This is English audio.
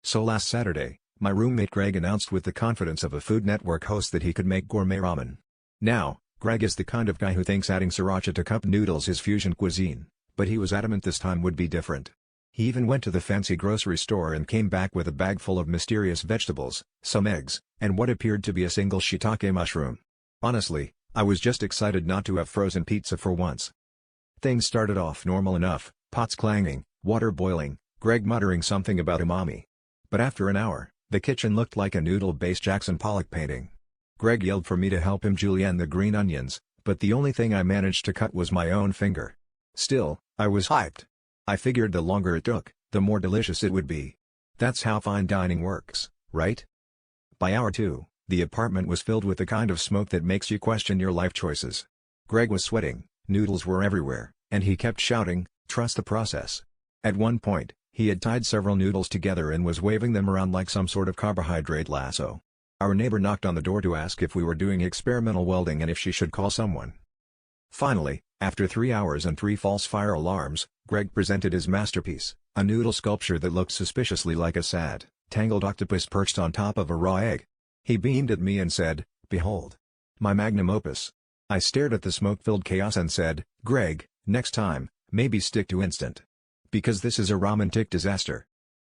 So last Saturday, my roommate Greg announced with the confidence of a Food Network host that he could make gourmet ramen. Now, Greg is the kind of guy who thinks adding sriracha to cup noodles is fusion cuisine, but he was adamant this time would be different. He even went to the fancy grocery store and came back with a bag full of mysterious vegetables, some eggs, and what appeared to be a single shiitake mushroom. Honestly, I was just excited not to have frozen pizza for once. Things started off normal enough, pots clanging, water boiling, Greg muttering something about umami. But after an hour, the kitchen looked like a noodle-based Jackson Pollock painting. Greg yelled for me to help him julienne the green onions, but the only thing I managed to cut was my own finger. Still, I was hyped. I figured the longer it took, the more delicious it would be. That's how fine dining works, right? By hour 2, the apartment was filled with the kind of smoke that makes you question your life choices. Greg was sweating, noodles were everywhere, and he kept shouting, "Trust the process." At one point, he had tied several noodles together and was waving them around like some sort of carbohydrate lasso. Our neighbor knocked on the door to ask if we were doing experimental welding and if she should call someone. Finally, after 3 hours and 3 false fire alarms, Greg presented his masterpiece, a noodle sculpture that looked suspiciously like a sad, tangled octopus perched on top of a raw egg. He beamed at me and said, "Behold, my magnum opus." I stared at the smoke-filled chaos and said, "Greg, next time, maybe stick to instant. Because this is a ramen-tic disaster."